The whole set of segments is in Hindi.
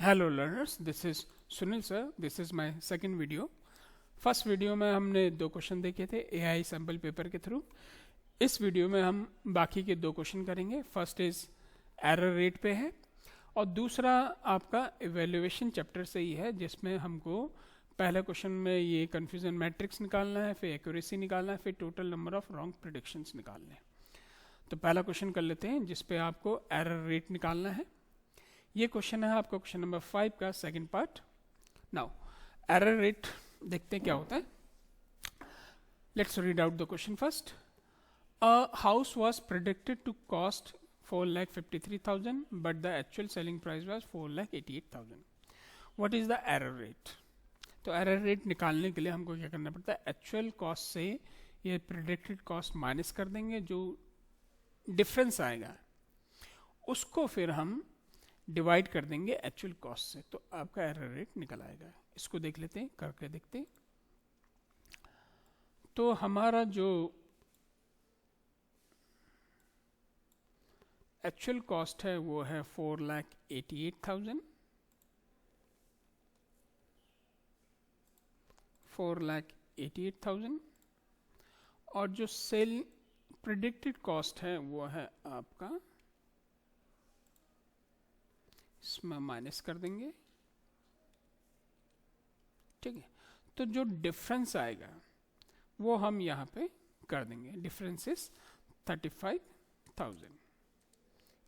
Hello learners, this is Sunil sir. This is my second video. First video में हमने दो क्वेश्चन देखे थे एआई सैम्पल पेपर के थ्रू. इस वीडियो में हम बाकी के दो क्वेश्चन करेंगे. फर्स्ट इज एरर रेट पे है और दूसरा आपका इवेल्युएशन चैप्टर से ही है, जिसमें हमको पहले क्वेश्चन में ये कन्फ्यूजन मैट्रिक्स निकालना है, फिर एक्यूरेसी निकालना है, फिर total number of wrong predictions निकालने हैं. तो पहला क्वेश्चन कर लेते हैं जिसपे आपको एरर रेट निकालना है. ये क्वेश्चन है आपका क्वेश्चन नंबर 5 का second part. Now error rate देखते हैं क्या होता है. Let's read out the question first. A house was predicted to cost 4,53,000 but the actual selling price was 4,88,000. What is the error rate? तो एरर रेट निकालने के लिए हमको क्या करना पड़ता है, एक्चुअल कॉस्ट से ये प्रेडिक्टेड कॉस्ट माइनस कर देंगे, जो डिफरेंस आएगा उसको फिर हम डिवाइड कर देंगे एक्चुअल कॉस्ट से, तो आपका एरर रेट निकल आएगा. इसको देख लेते हैं, करके देखते हैं. तो हमारा जो एक्चुअल कॉस्ट है वो है 4,88,000. 4,88,000 और जो सेल प्रिडिक्टेड कॉस्ट है वो है आपका, इसमें माइनस कर देंगे. ठीक है, तो जो डिफरेंस आएगा वो हम यहाँ पे कर देंगे. Difference is 35,000.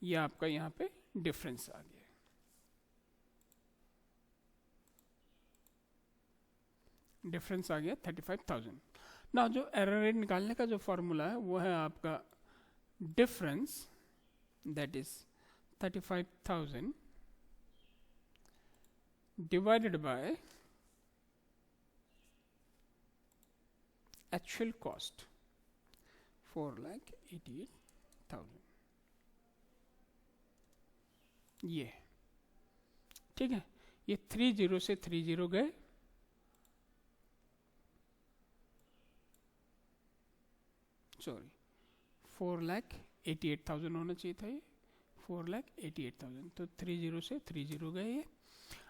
ये आपका यहाँ पे डिफरेंस आ गया. डिफरेंस आ गया 35,000. ना जो एरर रेट निकालने का जो फॉर्मूला है वो है आपका difference, that is 35,000 divided by actual cost 4,88,000. ये ठीक है. ये 30 से 30 गए, सॉरी 4,88,000 होना चाहिए था. ये 4,88,000, तो 30 से 30 गए ये.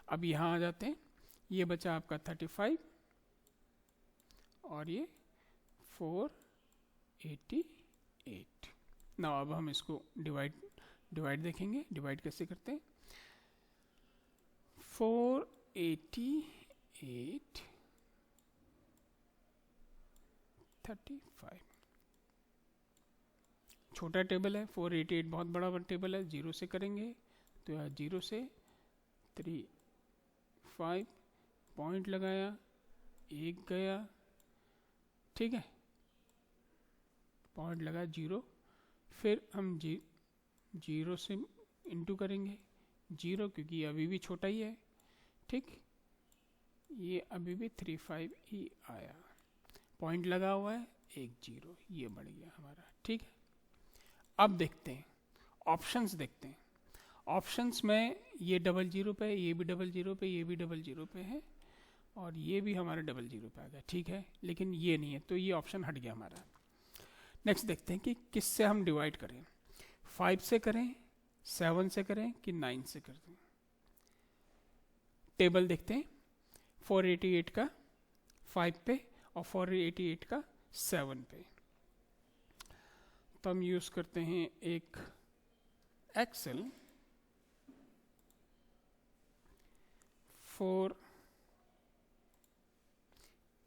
अब यहाँ आ जाते हैं. ये बचा आपका 35 और ये 488. ना अब हम इसको डिवाइड देखेंगे. डिवाइड कैसे करते हैं? 488 35. छोटा टेबल है, 488 बहुत बड़ा टेबल है. 0 से करेंगे तो यहाँ 0 से 3 5 पॉइंट लगाया, 1 गया. ठीक है, पॉइंट लगा 0. फिर हम 0 से इंटू करेंगे 0, क्योंकि ये अभी भी छोटा ही है. ठीक, ये अभी भी 35 ही आया. पॉइंट लगा हुआ है, 1 0, ये बढ़ गया हमारा. ठीक है, अब देखते हैं ऑप्शंस. देखते हैं ऑप्शंस में ये 00 पे है, ये भी 00 पे, ये भी 00 पे है और ये भी हमारा 00 पे आ गया. ठीक है, लेकिन ये नहीं है, तो ये ऑप्शन हट गया हमारा. नेक्स्ट देखते हैं कि किससे हम डिवाइड करें. 5 से करें, 7 से करें कि 9 से कर दें. टेबल देखते हैं. 488 का 5 पे और 488 का 7 पे. तो हम यूज करते हैं एक एक्सेल. 4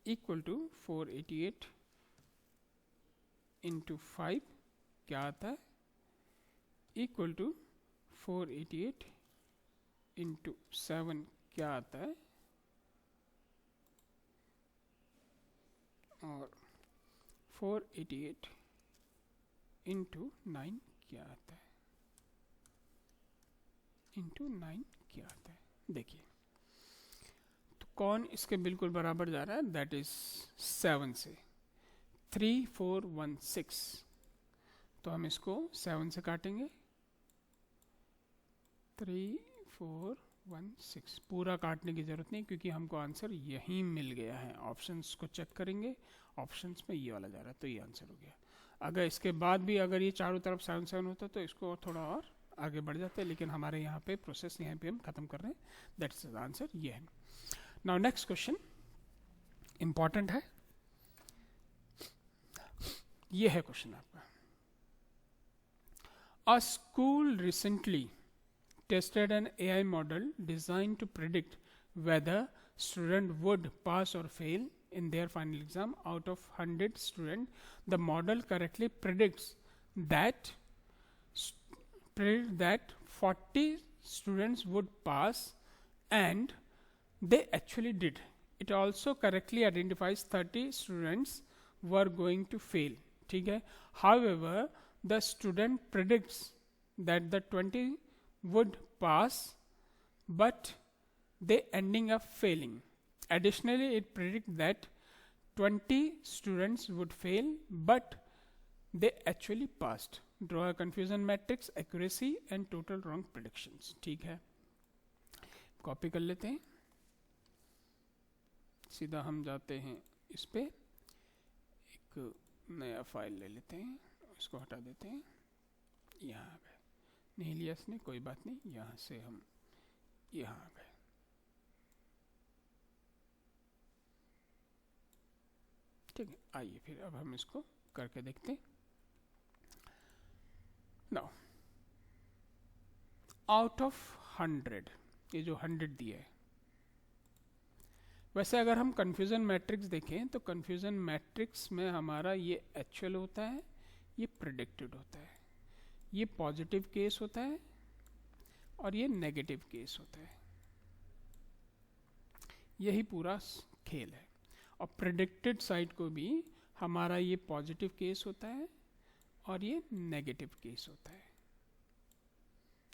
इक्वल टू 488 इंटू 5 क्या आता है, इक्वल टू 488 इंटू 7 क्या आता है, और 488 इंटू 9 क्या आता है, इंटू 9 क्या आता है. देखिए तो कौन इसके बिल्कुल बराबर जा रहा है, दैट इज 7 से. 3416, तो हम इसको 7 से काटेंगे. 3416 पूरा काटने की ज़रूरत नहीं, क्योंकि हमको आंसर यहीं मिल गया है. ऑप्शंस को चेक करेंगे, ऑप्शंस में ये वाला जा रहा है, तो ये आंसर हो गया. अगर इसके बाद भी अगर ये चारों तरफ 7 7 होता तो इसको थोड़ा और आगे बढ़ जाते हैं, लेकिन हमारे यहाँ पे प्रोसेस यहाँ पे हम खत्म कर रहे हैं। दैट्स द आंसर, ये है। नाउ नेक्स्ट क्वेश्चन इंपॉर्टेंट है, ये है क्वेश्चन आपका। A school recently tested an AI model designed to predict whether student would pass or fail in their final exam. Out of 100 students, the model correctly predicts that 40 students would pass, and they actually did. It also correctly identifies 30 students were going to fail. ठीक है। However, the student predicts that the 20 would pass, but they ending up failing. Additionally, it predicts that 20 students would fail, but they actually passed. Draw a confusion matrix, accuracy and total wrong predictions. ठीक है, कॉपी कर लेते हैं, सीधा हम जाते हैं इस पे, एक नया फाइल ले लेते हैं, इसको हटा देते हैं, यहाँ आ गए, नहीं लिया इसने, कोई बात नहीं, यहाँ से हम यहाँ आ गए। ठीक है, आइए फिर अब हम इसको करके देखते हैं। नाउ आउट ऑफ 100, ये जो 100 दिया है, वैसे अगर हम कन्फ्यूज़न मैट्रिक्स देखें तो कन्फ्यूज़न मैट्रिक्स में हमारा ये एक्चुअल होता है, ये प्रिडिक्टेड होता है, ये पॉजिटिव केस होता है और ये नेगेटिव केस होता है, यही पूरा खेल है। और प्रिडिक्टेड साइड को भी हमारा ये पॉजिटिव केस होता है और ये नेगेटिव केस होता है।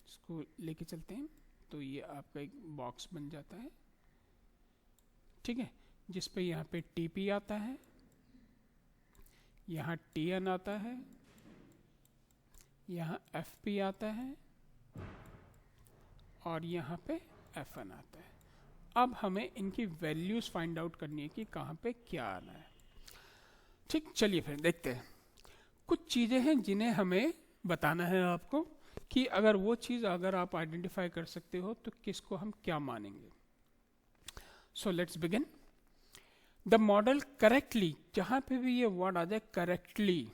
इसको लेके चलते हैं तो ये आपका एक बॉक्स बन जाता है, ठीक है, जिस पे यहाँ पे TP आता है, यहाँ TN आता है, यहाँ FP आता है और यहाँ पे FN आता है। अब हमें इनकी वैल्यूज फाइंड आउट करनी है कि कहाँ पे क्या आना है। ठीक, चलिए फिर देखते हैं। कुछ चीज़ें हैं जिन्हें हमें बताना है आपको कि अगर वो चीज़ अगर आप आइडेंटिफाई कर सकते हो तो किसको हम क्या मानेंगे। So let's begin. The model correctly, जहाँ पे भी ये वर्ड आ जाए करेक्टली,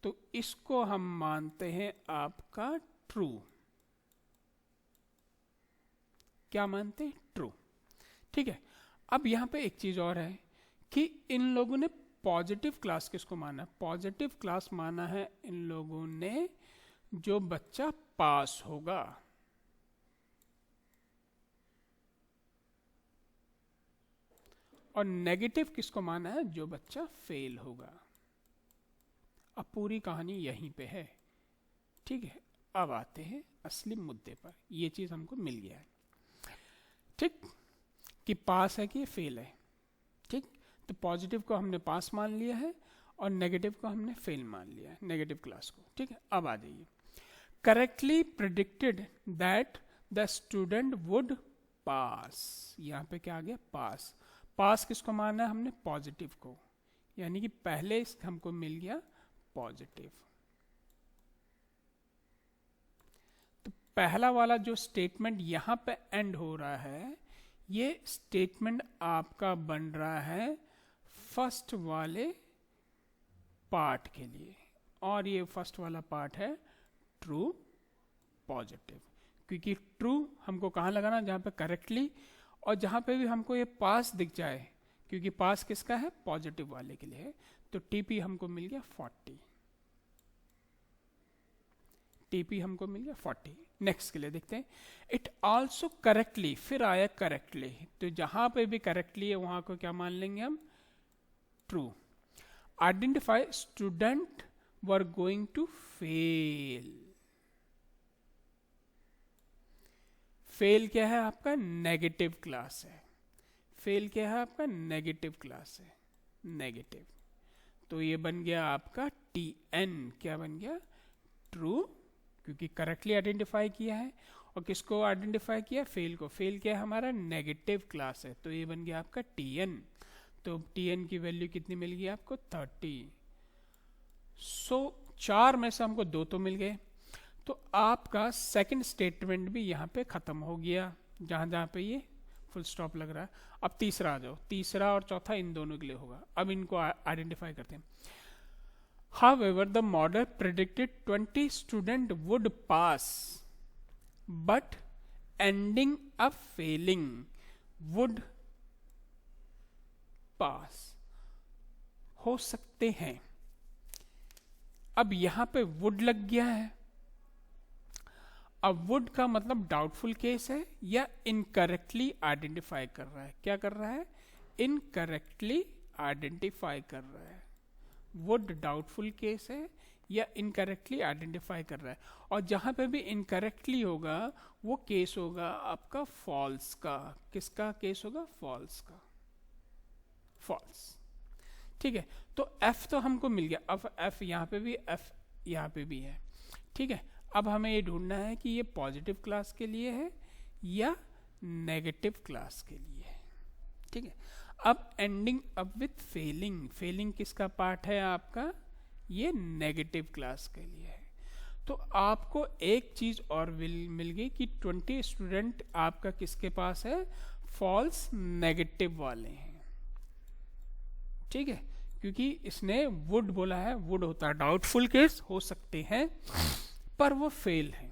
तो इसको हम मानते हैं आपका ट्रू। क्या मानते हैं? ट्रू। ठीक है, अब यहाँ पे एक चीज और है कि इन लोगों ने पॉजिटिव क्लास किसको माना है? पॉजिटिव क्लास माना है इन लोगों ने जो बच्चा पास होगा। और नेगेटिव किसको माना है? जो बच्चा फेल होगा। अब पूरी कहानी यहीं पे है। ठीक है, अब आते हैं असली मुद्दे पर। ये चीज हमको मिल गया है, ठीक, कि पास है कि फेल है। ठीक, तो पॉजिटिव को हमने पास मान लिया है और नेगेटिव को हमने फेल मान लिया है, नेगेटिव क्लास को। ठीक है, अब आ जाइए। Correctly predicted that the student would पास। यहाँ पे क्या आ गया? पास। पास किसको माना है हमने? पॉजिटिव को, यानी कि पहले हमको मिल गया पॉजिटिव। तो पहला वाला जो स्टेटमेंट यहां पे एंड हो रहा है, ये स्टेटमेंट आपका बन रहा है फर्स्ट वाले पार्ट के लिए, और ये फर्स्ट वाला पार्ट है ट्रू पॉजिटिव। क्योंकि ट्रू हमको कहां लगाना? जहां पे करेक्टली, और जहां पे भी हमको ये पास दिख जाए, क्योंकि पास किसका है? पॉजिटिव वाले के लिए है। तो टीपी हमको मिल गया 40। टीपी हमको मिल गया 40। नेक्स्ट के लिए देखते हैं। इट ऑल्सो करेक्टली, फिर आया करेक्टली, तो जहां पे भी करेक्टली है वहां को क्या मान लेंगे हम? True. Identify student were going to fail. Fail क्या है आपका? नेगेटिव क्लास है। फेल क्या है आपका? नेगेटिव क्लास है, नेगेटिव। तो ये बन गया आपका TN। क्या बन गया? ट्रू, क्योंकि करेक्टली आइडेंटिफाई किया है। और किसको आइडेंटिफाई किया? फेल को। फेल क्या है हमारा? नेगेटिव क्लास है, तो ये बन गया आपका TN। तो TN की वैल्यू कितनी मिल गई आपको? 30। सो 4 में से हमको 2 तो मिल गए। तो आपका सेकंड स्टेटमेंट भी यहाँ पे ख़त्म हो गया, जहाँ जहाँ पे ये फुल स्टॉप लग रहा है। अब तीसरा आ जाओ, तीसरा और चौथा इन दोनों के लिए होगा। अब इनको आइडेंटिफाई करते हैं। However, the model predicted 20 students would pass, but ending up failing would pass हो सकते हैं। अब यहां पे would लग गया है। अब would का मतलब डाउटफुल केस है या इनकरेक्टली आइडेंटिफाई कर रहा है। क्या कर रहा है? इनकरेक्टली आइडेंटिफाई कर रहा है। वुड डाउटफुल केस है या इनकरेक्टली आइडेंटिफाई कर रहा है, और जहां पे भी इनकरेक्टली होगा वो केस होगा आपका फॉल्स का। किसका केस होगा? फॉल्स का। फॉल्स। ठीक है, तो एफ तो हमको मिल गया। अब एफ यहाँ पे भी, एफ यहाँ पे भी है। ठीक है, अब हमें ये ढूंढना है कि ये पॉजिटिव क्लास के लिए है या नेगेटिव क्लास के लिए है। ठीक है, अब ending up with failing, failing किसका पार्ट है आपका? ये नेगेटिव क्लास के लिए है। तो आपको एक चीज और मिल गई कि 20 स्टूडेंट आपका किसके पास है? फॉल्स नेगेटिव वाले हैं। ठीक है, क्योंकि इसने वुड बोला है। वुड होता है डाउटफुल केस, हो सकते हैं पर वो फेल है।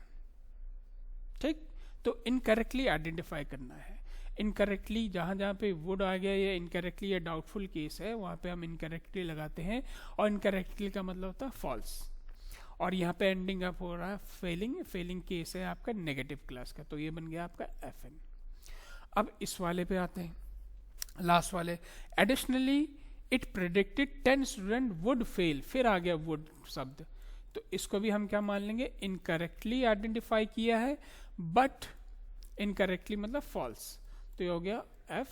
ठीक, तो इनकरेक्टली आइडेंटिफाई करना है। इनकरेक्टली जहाँ जहाँ पे वुड आ गया या इनकरेक्टली या डाउटफुल केस है वहाँ पे हम इनकरेक्टली लगाते हैं, और इनकरेक्टली का मतलब होता है फॉल्स। और यहाँ पे एंडिंग अप हो रहा है फेलिंग, फेलिंग केस है आपका नेगेटिव क्लास का, तो ये बन गया आपका एफ एन। अब इस वाले पे आते हैं, लास्ट वाले। Additionally it predicted 10 student would fail, फिर आ गया वुड शब्द, तो इसको भी हम क्या मान लेंगे? इनकरेक्टली आइडेंटिफाई किया है, बट इनकरेक्टली मतलब फॉल्स, तो ये हो गया एफ।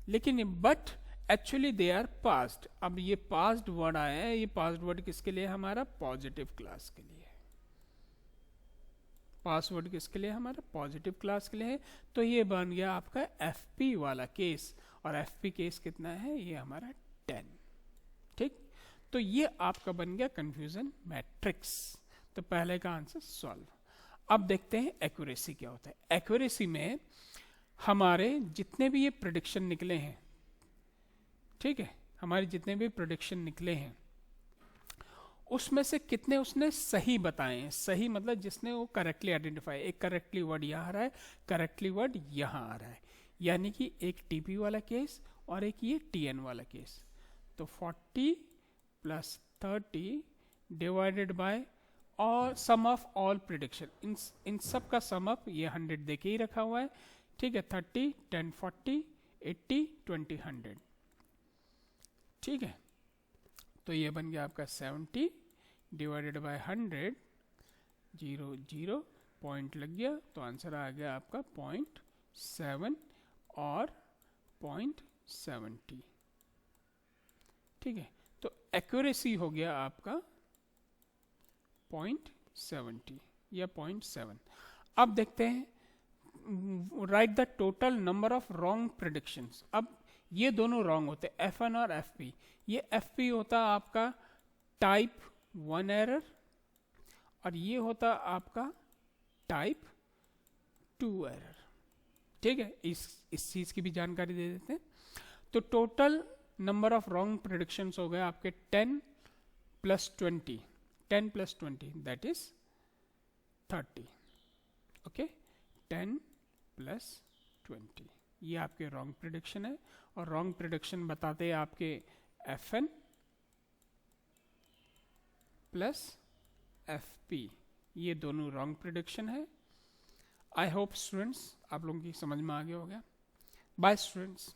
लेकिन but actually they are passed. अब ये पास्ड वर्ड आया है, ये पास्ड वर्ड किसके लिए? हमारा पॉजिटिव क्लास के लिए। पास वर्ड किसके लिए? हमारा पॉजिटिव क्लास के लिए है। तो ये बन गया आपका एफ पी वाला केस, और एफ पी केस कितना है? ये हमारा 10। ठीक, तो ये आपका बन गया कंफ्यूजन मैट्रिक्स। तो पहले का आंसर सॉल्व। अब देखते हैं एक्यूरेसी क्या होता है। एक्यूरेसी में हमारे जितने भी ये प्रेडिक्शन निकले हैं, ठीक है, हमारे जितने भी प्रेडिक्शन निकले हैं उसमें से कितने उसने सही बताए हैं। सही मतलब जिसने वो करेक्टली आइडेंटिफाई। एक करेक्टली वर्ड यहाँ आ रहा है, करेक्टली वर्ड यहाँ आ रहा है, यानी कि एक टीपी वाला केस और एक ये टीएन वाला केस। तो 40 + 30 डिवाइडेड बाय और सम ऑफ ऑल प्रिडिक्शन, इन सब का सम अप ये 100 देके ही रखा हुआ है। ठीक है, 30, 10, 40, 80, 20, 100। ठीक है, तो ये बन गया आपका 70 डिवाइडेड बाय 100, 0 0 पॉइंट लग गया, तो आंसर आ गया आपका 0.7 और 0.70। ठीक है, तो एक्यूरेसी हो गया आपका 0.70 या 0.7। अब देखते हैं, right the total number of wrong predictions. अब ये दोनों रॉन्ग होते हैं, F1 और FP। ये FP होता आपका टाइप 1 एरर, और ये होता आपका टाइप 2 एरर। ठीक है, इस चीज की भी जानकारी दे देते हैं। तो total number of wrong predictions हो गए आपके 10 + 20, 10 + 20 दैट इज 30। ओके, 10 + 20 ये आपके रॉन्ग प्रेडिक्शन है, और रॉन्ग प्रेडिक्शन बताते हैं आपके FN + FP, ये दोनों रॉन्ग प्रेडिक्शन है। आई होप स्टूडेंट्स आप लोगों की समझ में आ गया होगा। Bye students.